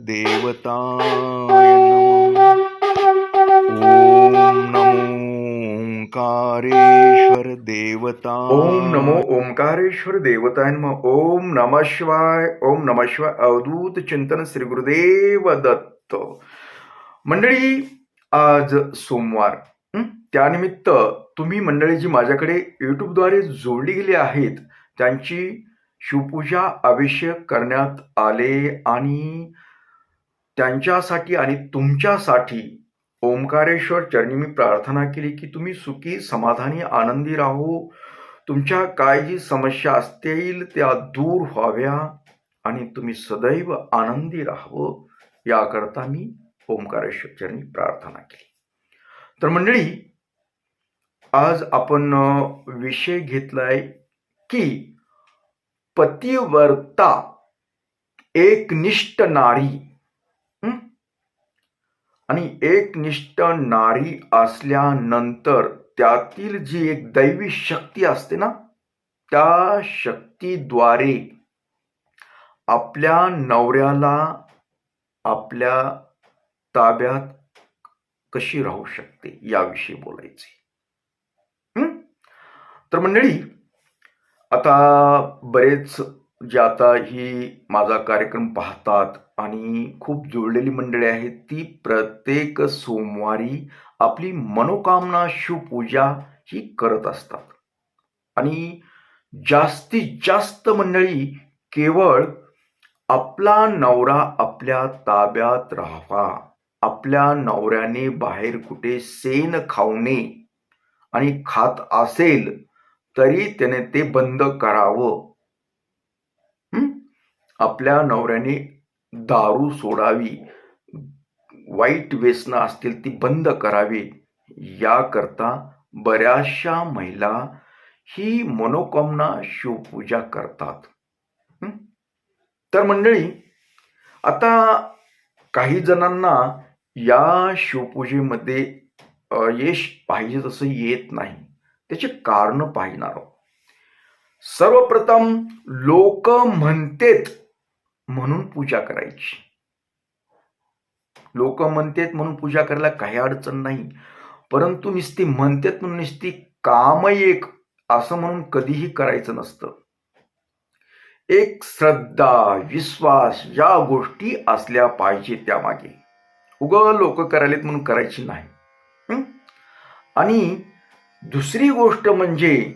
देवताय नमः. ओम नमो ओंकारेश्वर देवताय. ओम नमो ओंकारेश्वर देवताय नमः. ओम नमः शिवाय. ओम नमः शिवाय. अवधूत चिंतन श्री गुरुदेव दत्त. मंडळी, आज सोमवार, त्यानिमित्त तुम्ही मंडळी जी माझ्याकडे युट्यूबद्वारे जोडली गेली आहेत त्यांची शिवपूजा अभिषेक करण्यात आले आणि त्यांच्यासाठी आणि तुमच्यासाठी ओंकारेश्वर चरणी मी प्रार्थना केली की तुम्ही सुखी समाधानी आनंदी राहो, तुमच्या काय जी समस्या असतील त्या दूर व्हाव्या आणि तुम्ही सदैव आनंदी राहावं याकरता मी ओंकारेश्वर चरणी प्रार्थना केली. तर मंडळी, आज आपण विषय घेतलाय की पतिव्रता एकनिष्ठ नारी आणि एकनिष्ठ नारी असल्यानंतर त्यातील जी एक दैवी शक्ती असते ना, त्या शक्तीद्वारे आपल्या नवऱ्याला आपल्या ताब्यात कशी राहू शकते याविषयी बोलायचे. तर मंडळी, आता बरेच जे आता ही माझा कार्यक्रम पाहतात आणि खूप जोडलेली मंडळी आहेत, ती प्रत्येक सोमवारी आपली मनोकामना शिवपूजा ही करत असतात आणि जास्तीत जास्त मंडळी केवळ आपला नवरा आपल्या ताब्यात राहावा, आपल्या नवऱ्याने बाहेर कुठे सेन खाऊ नये आणि खात असेल तरी त्याने ते बंद करावं, आपल्या नवऱ्याने दारू सोडावी, वाईट व्यसनं असतील ती बंद करावी, याकरता बऱ्याचशा महिला ही मनोकामना शिवपूजा करतात. तर मंडळी, आता काही जणांना या शिवपूजेमध्ये यश पाहिजे तसं येत नाही, त्याचे कारण पाहणार आहोत. सर्वप्रथम लोक म्हणतेत म्हणून पूजा करायची. लोक म्हणतेत म्हणून पूजा करायला काही अडचण नाही, परंतु नुसती म्हणतेत म्हणून नुसती काम एक असं म्हणून कधीही करायचं नसतं. एक श्रद्धा, विश्वास या गोष्टी असल्या पाहिजे त्यामागे. लोक करायलेत म्हणून करायची नाही. आणि दुसरी गोष्ट म्हणजे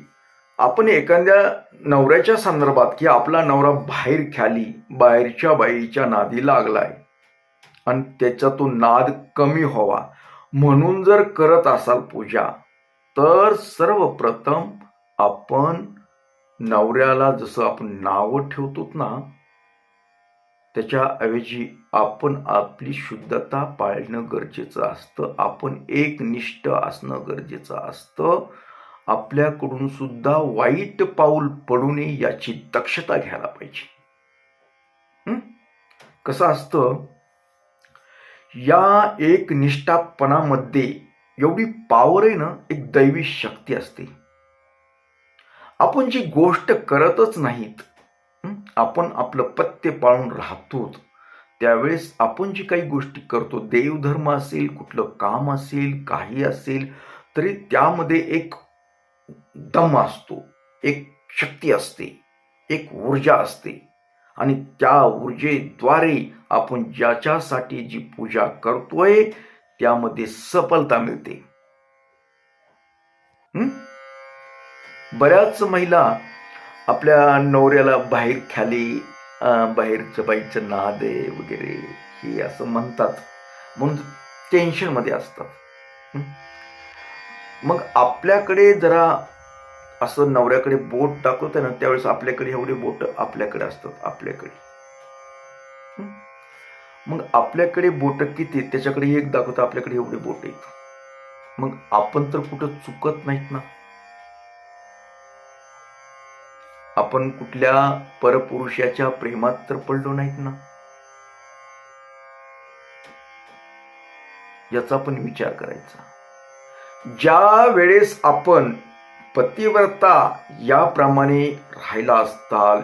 आपण एखाद्या नवऱ्याच्या संदर्भात की आपला नवरा बाहेर खाली बाहेरच्या बाईच्या नादी लागलाय आणि त्याचा तो नाद कमी व्हावा म्हणून जर करत असाल पूजा, तर सर्वप्रथम आपण नवऱ्याला जसं आपण नावं ठेवतो ना, त्याच्याऐवजी आपण आपली शुद्धता पाळणं गरजेचं असतं. आपण एकनिष्ठ असणं गरजेचं असतं. आपल्याकडून सुद्धा वाईट पाऊल पडू नये याची दक्षता घ्यायला पाहिजे. कसं असतं, या एकनिष्ठापणामध्ये एवढी पॉवर आहे ना, एक दैवी शक्ती असते. आपण जी गोष्ट करतच नाहीत, आपण आपलं पथ्य पाळून राहतो, त्यावेळेस आपण जी काही गोष्टी करतो, देवधर्म असेल, कुठलं काम असेल, काही असेल, तरी त्यामध्ये एक दम असतो, एक शक्ती असते, एक ऊर्जा असते आणि त्या ऊर्जेद्वारे आपण ज्याच्यासाठी जी पूजा करतोय त्यामध्ये सफलता मिळते. बऱ्याच महिला आपल्या नवऱ्याला बाहेर खाली बाहेरच्या बाईचं नाद आहे वगैरे हे असं म्हणतात म्हणून टेन्शन मध्ये असतात. मग आपल्याकडे जरा असं नवऱ्याकडे बोट दाखवतं ना, त्यावेळेस आपल्याकडे एवढे बोट आपल्याकडे असतात. मग आपल्याकडे बोट किती, त्याच्याकडे एक दाखवतं, आपल्याकडे एवढे बोट आहेत. मग आपण तर कुठं चुकत नाहीत ना, आपण कुठल्या परपुरुषाच्या प्रेमात तर पडलो नाहीत ना, याचा पण विचार करायचा. ज्या वेळेस आपण पतिव्रता याप्रमाणे राहिला असताल,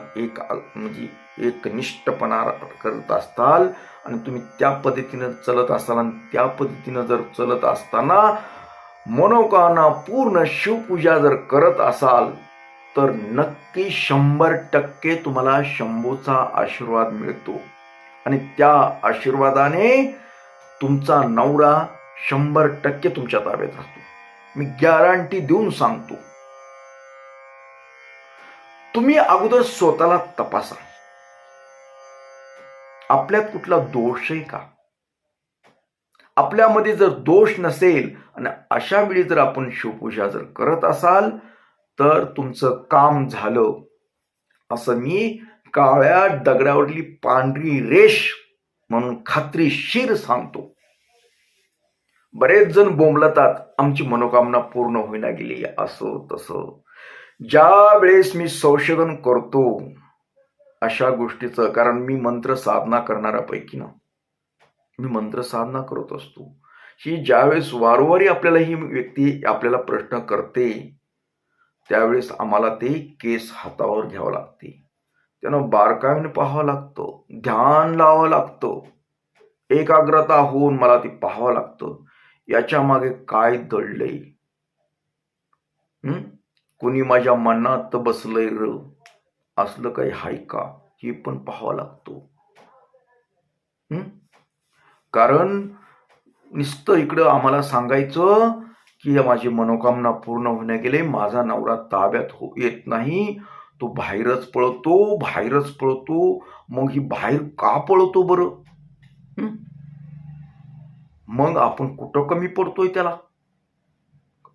म्हणजे एकनिष्ठपणा करत असताल, आणि तुम्ही त्या पद्धतीनं चलत असाल आणि त्या पद्धतीनं जर चलत असताना मनोकामना पूर्ण शिवपूजा जर करत असाल तर नक्की 100% तुम्हाला शंभूचा आशीर्वाद मिळतो आणि त्या आशीर्वादाने तुमचा नवरा 100% तुमच्या ताब्यात राहतो. मी गॅरंटी देऊन सांगतो. तुम्ही अगोदर स्वतःला तपासा, आपल्यात कुठला दोष आहे का. आपल्यामध्ये जर दोष नसेल आणि अशा वेळी जर आपण शिवपूजा जर करत असाल तर तुमचं काम झालं असं मी काळ्या दगडावरली पांढरी रेष म्हणून खात्रीशीर सांगतो. बरेच जण बोंबलतात, आमची मनोकामना पूर्ण होईना गेली असं तसं. ज्या वेळेस मी संशोधन करतो अशा गोष्टीचं, कारण मी मंत्र साधना करणाऱ्यापैकी ना, मी मंत्र साधना करत असतो, ही ज्यावेळेस वारंवारी आपल्याला ही व्यक्ती आपल्याला प्रश्न करते त्यावेळेस आम्हाला ते केस हातावर घ्यावं लागते, त्यानं बारकाईने पाहावं लागतं, ध्यान लावावं लागतं, एकाग्रता होऊन मला ते पाहावं लागतं याच्या मागे काय दडलंय, कोणी माझ्या मनात बसलंय र, असलं काही हाय का हे पण पाहावं लागतो. कारण नुसतं इकडं आम्हाला सांगायचं की माझी मनोकामना पूर्ण होण्या गेले, माझा नवरा ताब्यात येत नाही, तो बाहेरच पळतो. मग ही बाहेर का पळतो बरं? मग आपण कुठं कमी पडतोय त्याला?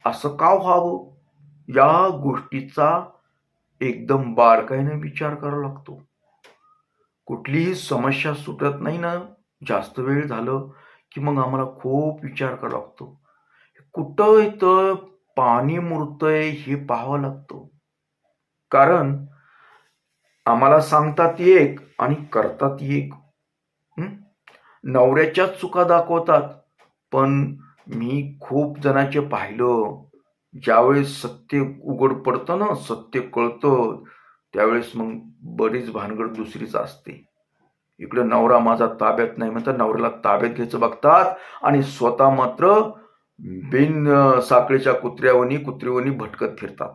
असं का व्हावं? या गोष्टीचा एकदम बारकाईने विचार करावा लागतो. कुठलीही समस्या सुटत नाही ना जास्त वेळ झालं की मग आम्हाला खूप विचार करावा लागतो. कुठं इथं पाणी मुरतंय हे पाहावं लागतं. कारण आम्हाला सांगतात एक आणि करतात एक. नवऱ्याच्याच चुका दाखवतात, पण मी खूप जणांचे पाहिलं, ज्यावेळेस सत्य उघड पडतं ना, सत्य कळतं, त्यावेळेस मग बरीच भानगड दुसरीच असते. इकडे नवरा माझा ताब्यात नाही म्हणतात, नवऱ्याला ताब्यात घ्यायचं बघतात आणि स्वतः मात्र बिन साखळीच्या कुत्रीवणी भटकत फिरतात.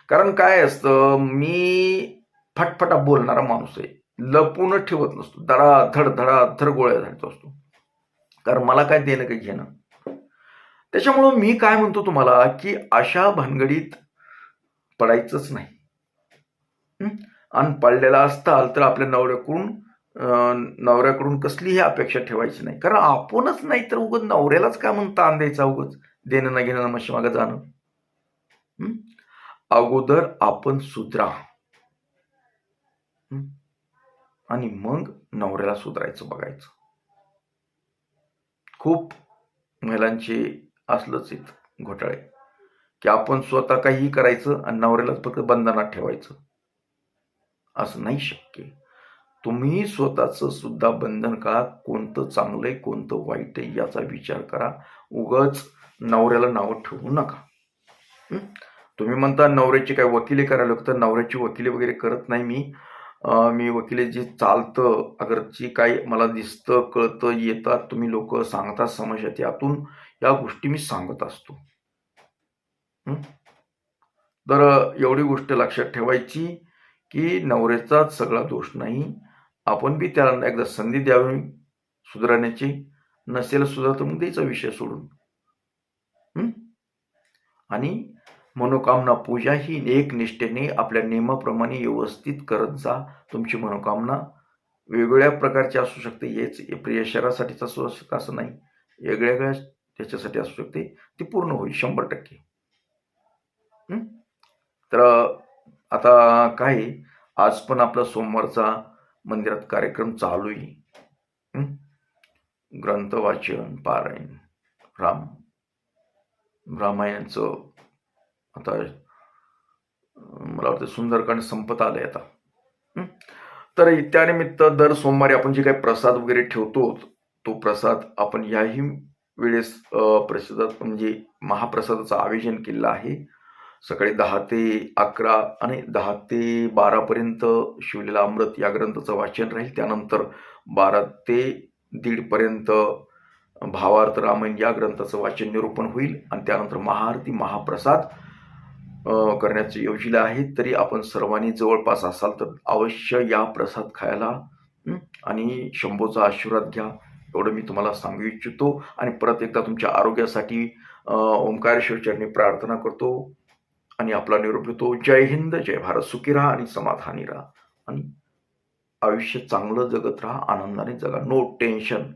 कारण काय असतं, मी फटफटा बोलणारा माणूस आहे, लपून ठेवत नसतो, धडाधड गोळ्या घालत असतो, कारण मला काय देणं काही घेणं. त्याच्यामुळं मी काय म्हणतो तुम्हाला की अशा भानगडीत पडायचंच नाही. आणि पडलेला असताल तर आपल्या नवऱ्याकडून कसलीही अपेक्षा ठेवायची नाही, कारण आपणच नाही तर उगाच नवऱ्यालाच काय म्हणून ताण द्यायचा, उगाच देणं ना घेणं मशी मागं जाणं. अगोदर आपण सुधरा आणि मग नवऱ्याला सुधारायचं बघायचं. खूप महिलांचे असलंच घोटाळे की आपण स्वतः काहीही करायचं आणि नवऱ्यालाच फक्त बंधनात ठेवायचं. असं नाही शक्य. तुम्ही स्वतःचं सुद्धा बंधन करा, कोणतं चांगलंय कोणतं वाईट आहे याचा विचार करा. उगाच नवऱ्याला नावं ठेवू नका. तुम्ही म्हणता नवऱ्याची काय वकिली करायला लागतं, नवऱ्याची वकिली वगैरे करत नाही मी वकिली जे चालतं, अगर जी काही मला दिसतं कळतं येतात, तुम्ही लोक सांगतात समस्या, त्यातून या गोष्टी मी सांगत असतो. तर एवढी गोष्ट लक्षात ठेवायची की नवऱ्याचाच सगळा दोष नाही, आपण बी त्याला एकदा संधी द्यावी सुधारण्याची. नसेल सुधारत मग द्यायचा विषय सोडून. आणि मनोकामना पूजा ही एक निष्ठेने आपल्या नियमाप्रमाणे व्यवस्थित करत जा. तुमची मनोकामना वेगवेगळ्या प्रकारची असू शकते, हेच प्रिय शरीरासाठीच असू शकतं असं नाही, वेगवेगळ्या त्याच्यासाठी असू शकते, ती पूर्ण होईल 100%. तर आता काय, आज पण आपला सोमवारचा मंदिरात कार्यक्रम चालू आहे. ग्रंथ वाचन, पारायण, रामायणाचं आता मला वाटतं सुंदरकांड संपत आलंय आता. तर त्यानिमित्त दर सोमवारी आपण जे काही प्रसाद वगैरे ठेवतो, तो प्रसाद आपण याही वेळेस प्रसादात म्हणजे महाप्रसादाचं आयोजन केलेलं आहे. सकाळी 10 ते 11 आणि 10 ते 12 पर्यंत शिवलीला अमृत या ग्रंथाचं वाचन राहील. त्यानंतर 12 ते 1:30 पर्यंत भावार्थ रामायण या ग्रंथाचं वाचन निरूपण होईल आणि त्यानंतर महाआरती महाप्रसाद करण्याचे योजिले आहे. तरी आपण सर्वांनी जवळपास असाल तर अवश्य या प्रसाद खायला आणि शंभूचा आशीर्वाद घ्या, एवढं मी तुम्हाला सांगू इच्छितो. आणि परत एकदा तुमच्या आरोग्यासाठी ओंकारेश्वर चरणी प्रार्थना करतो आणि आपला निरोप घेतो. जय हिंद, जय भारत. सुखी राहा आणि समाधानी राहा आणि आयुष्य चांगलं जगत राहा, आनंदाने जगा. No tension.